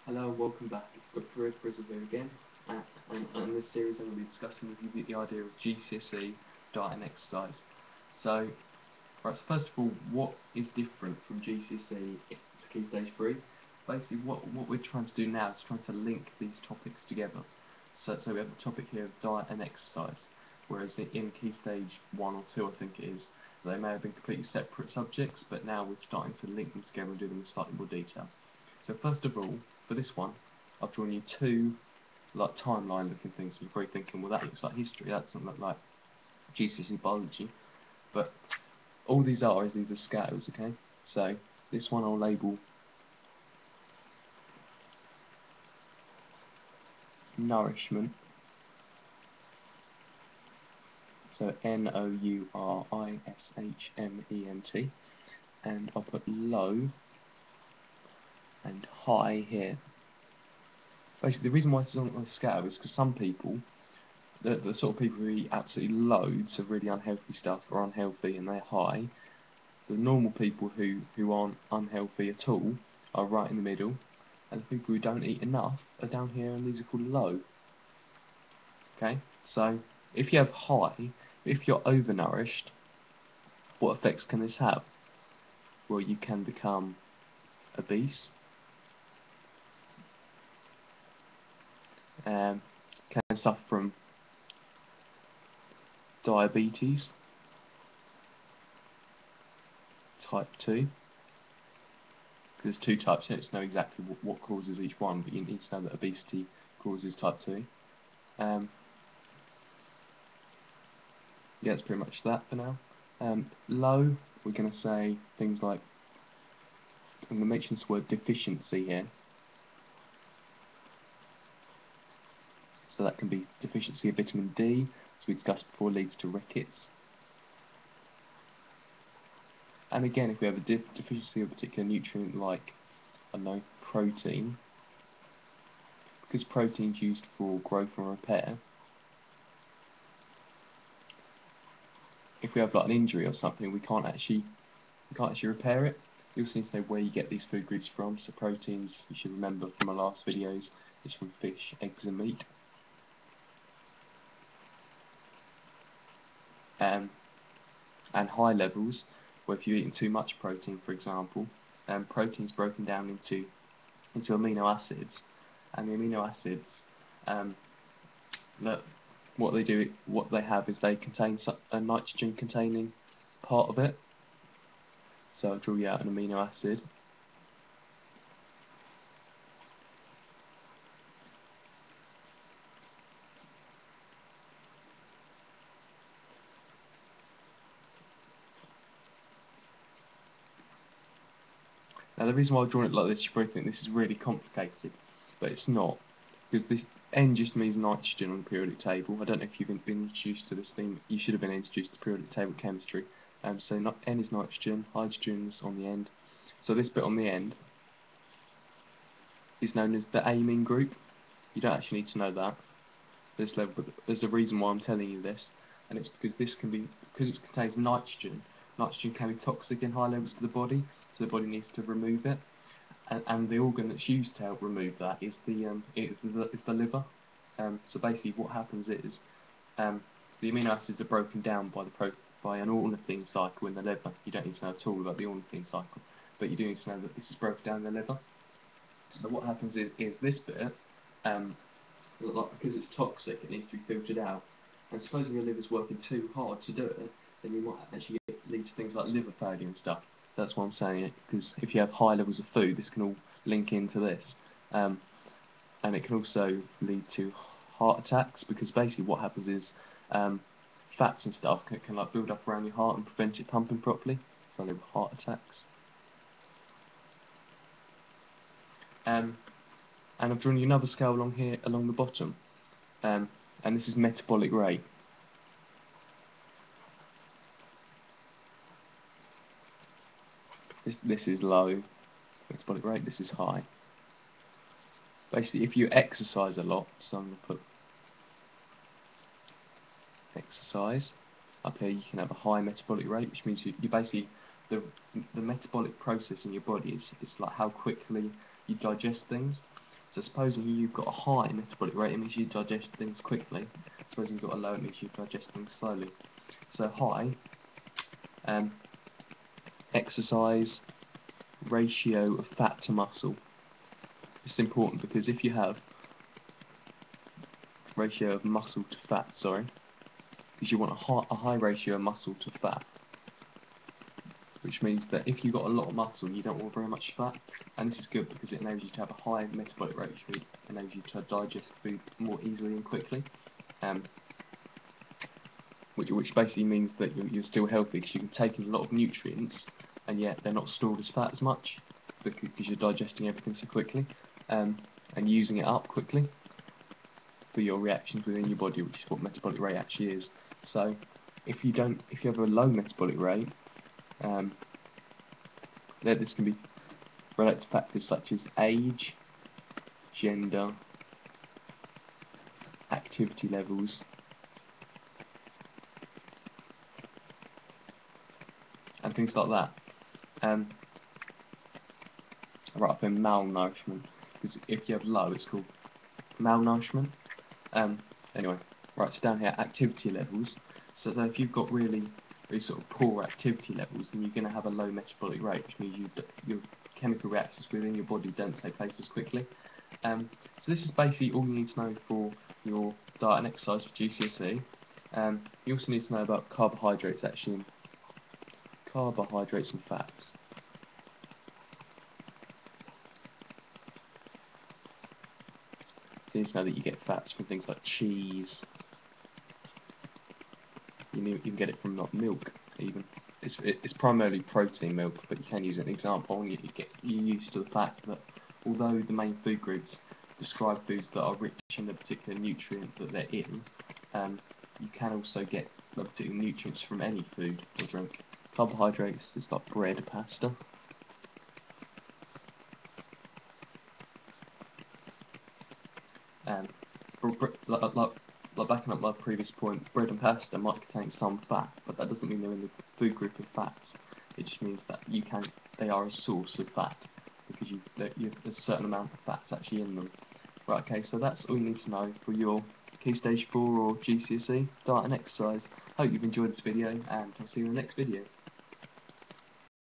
Hello and welcome back. It's got Drredfrizzlevideos again, and in this series I'm going to be discussing with you the idea of GCSE diet and exercise. So first of all, what is different from GCSE to Key Stage 3? Basically, what we're trying to do now is trying to link these topics together. So we have the topic here of diet and exercise, whereas in Key Stage 1 or 2, I think it is, they may have been completely separate subjects, but now we're starting to link them together and do them in slightly more detail. So first of all, for this one, I've drawn you two timeline looking things. So you're probably thinking, well, that looks like history, that doesn't look like GCSE biology. But all these are scales, okay? So this one I'll label nourishment. So Nourishment, and I'll put low and high here. Basically, the reason why this is on the scale is because some people, the sort of people who eat absolutely loads of really unhealthy stuff are unhealthy and they're high. The normal people who aren't unhealthy at all are right in the middle, and the people who don't eat enough are down here, and these are called low. Okay, so if you have high, if you're overnourished, what effects can this have? Well, you can become obese, can suffer from diabetes type 2. There's two types, you don't know exactly what causes each one, but you need to know that obesity causes type 2. Yeah, that's pretty much that for now. Low, we're going to say things like, I'm going to mention this word deficiency here. So that can be deficiency of vitamin D, as we discussed before, leads to rickets. And again, if we have a deficiency of a particular nutrient like, I don't know, protein, because protein's used for growth and repair, if we have like an injury or something, we can't actually repair it. You also need to know where you get these food groups from. So proteins, you should remember from our last videos, is from fish, eggs and meat. And high levels, where if you're eating too much protein, for example, protein's broken down into amino acids, and the amino acids, what they have is they contain a nitrogen containing part of it. So I'll draw you out an amino acid. Now the reason why I've drawn it like this, you probably think this is really complicated, but it's not, because the N just means nitrogen on the periodic table. I don't know if you've been introduced to this thing. You should have been introduced to periodic table chemistry. So N is nitrogen, hydrogen's on the end. So this bit on the end is known as the amine group. You don't actually need to know that this level, but there's a reason why I'm telling you this, and it's because because it contains nitrogen. Nitrogen can be toxic in high levels to the body, so the body needs to remove it. And the organ that's used to help remove that is the liver. So basically, what happens is the amino acids are broken down by an ornithine cycle in the liver. You don't need to know at all about the ornithine cycle, but you do need to know that this is broken down in the liver. So what happens is this bit, because it's toxic, it needs to be filtered out. And supposing your liver's working too hard to do it, then you might actually lead to things like liver failure and stuff. So that's why I'm saying it, because if you have high levels of food, this can all link into this. And it can also lead to heart attacks, because basically what happens is fats and stuff can like build up around your heart and prevent it pumping properly. So they have heart attacks. And I've drawn you another scale along here, along the bottom, and this is metabolic rate. This is low metabolic rate, this is high. Basically, if you exercise a lot, so I'm going to put exercise, up here you can have a high metabolic rate, which means you basically, the metabolic process in your body is like how quickly you digest things. So supposing you've got a high metabolic rate, it means you digest things quickly. Supposing you've got a low, it means you digest things slowly. So high, exercise ratio of fat to muscle. It's important because if you have ratio of muscle to fat, because you want a high ratio of muscle to fat, which means that if you've got a lot of muscle, you don't want very much fat, and this is good because it enables you to have a high metabolic rate, which enables you to digest food more easily and quickly, which basically means that you're still healthy because you can take in a lot of nutrients, and yet they're not stored as fat as much because you're digesting everything so quickly, and using it up quickly for your reactions within your body, which is what metabolic rate actually is. So if you have a low metabolic rate, this can be related to factors such as age, gender, activity levels, and things like that. Right up in malnourishment, because if you have low, it's called malnourishment. Anyway, right, so down here, activity levels. So if you've got really sort of poor activity levels, then you're going to have a low metabolic rate, which means your chemical reactions within your body don't take place as quickly. So this is basically all you need to know for your diet and exercise for GCSE. You also need to know about carbohydrates, actually, carbohydrates and fats. So you need to know that you get fats from things like cheese. You can get it from milk, even. It's primarily protein milk, but you can use it as an example, and you're used to the fact that although the main food groups describe foods that are rich in the particular nutrient that they're in, you can also get the particular nutrients from any food or drink. Carbohydrates is like bread, pasta. Like backing up my previous point, bread and pasta might contain some fat, but that doesn't mean they're in the food group of fats. It just means that they are a source of fat, because there's a certain amount of fats actually in them. Right, okay, so that's all you need to know for your Key Stage 4 or GCSE diet and exercise. Hope you've enjoyed this video, and I'll see you in the next video.